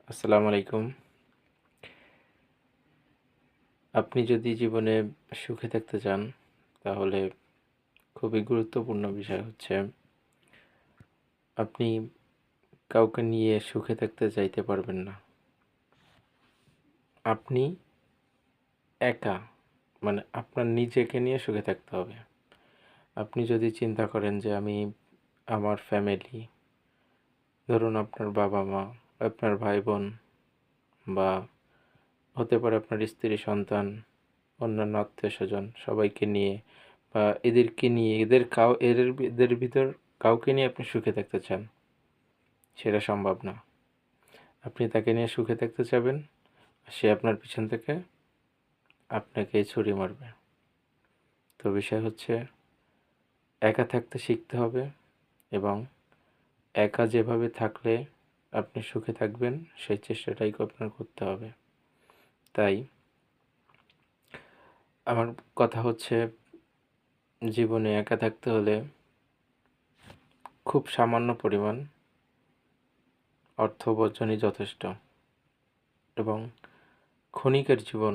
আসসালামু আলাইকুম। আপনি যদি জীবনে সুখে থাকতে চান, তাহলে খুবই গুরুত্বপূর্ণ বিষয় হচ্ছে আপনি কাউকে নিয়ে সুখে থাকতে চাইতে পারবেন না। আপনি একা, মানে আপনার নিজেকে নিয়ে সুখে থাকতে হবে। আপনি যদি চিন্তা করেন যে আমি আমার ফ্যামিলি, ধরুন আপনার বাবা-মা, আপনার ভাই-বোন বা হতে পারে আপনার স্ত্রী, সন্তান, অন্যান্য আত্মীয়স্বজন সবাইকে নিয়ে বা এদেরকে নিয়ে এদের ভিতর কাউকে নিয়ে আপনি সুখে থাকতে চান, সেটা সম্ভব না। আপনি তাকে নিয়ে সুখে থাকতে চাবেন, সে আপনার পিছন থেকে আপনাকেই ছুরি মারবে। তো বিষয় হচ্ছে একা থাকতে শিখতে হবে এবং একা যেভাবে থাকলে আপনি সুখে থাকবেন সেই চেষ্টাটাই আপনার করতে হবে। তাই আমার কথা হচ্ছে জীবনে একা থাকতে হলে খুব সামান্য পরিমাণ অর্থ উপার্জনই যথেষ্ট এবং ক্ষণিকের জীবন,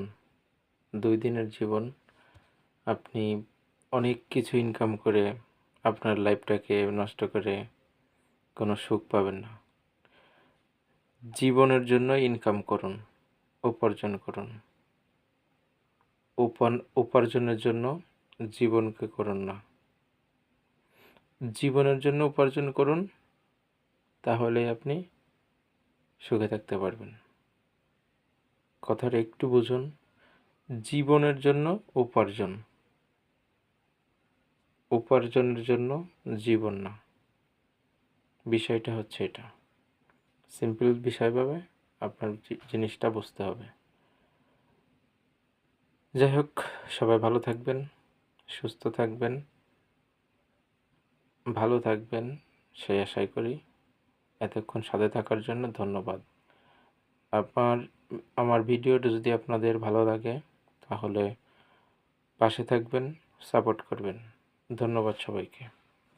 2 দিনের জীবন আপনি অনেক কিছু ইনকাম করে আপনার লাইফটাকে নষ্ট করে কোনো সুখ পাবেন না। জীবনের জন্য ইনকাম করুন, উপার্জন করুন। উপার্জনের জন্য জীবনকে করুন না। জীবনের জন্য উপার্জন করুন, তাহলেই আপনি সুখে থাকতে পারবেন। কথাটা একটু বুঝুন। জীবনের জন্য উপার্জন, উপার্জনের জন্য জীবন না। বিষয়টা হচ্ছে এটা। সিম্পল বিষয়ভাবে আপনার জিনিসটা বুঝতে হবে। যাই হোক, সবাই ভালো থাকবেন, সুস্থ থাকবেন, ভালো থাকবেন সেই আশাই করি। এতক্ষণ সাথে থাকার জন্য ধন্যবাদ। আপনার আমার ভিডিওটা যদি আপনাদের ভালো লাগে, তাহলে পাশে থাকবেন, সাপোর্ট করবেন। ধন্যবাদ সবাইকে।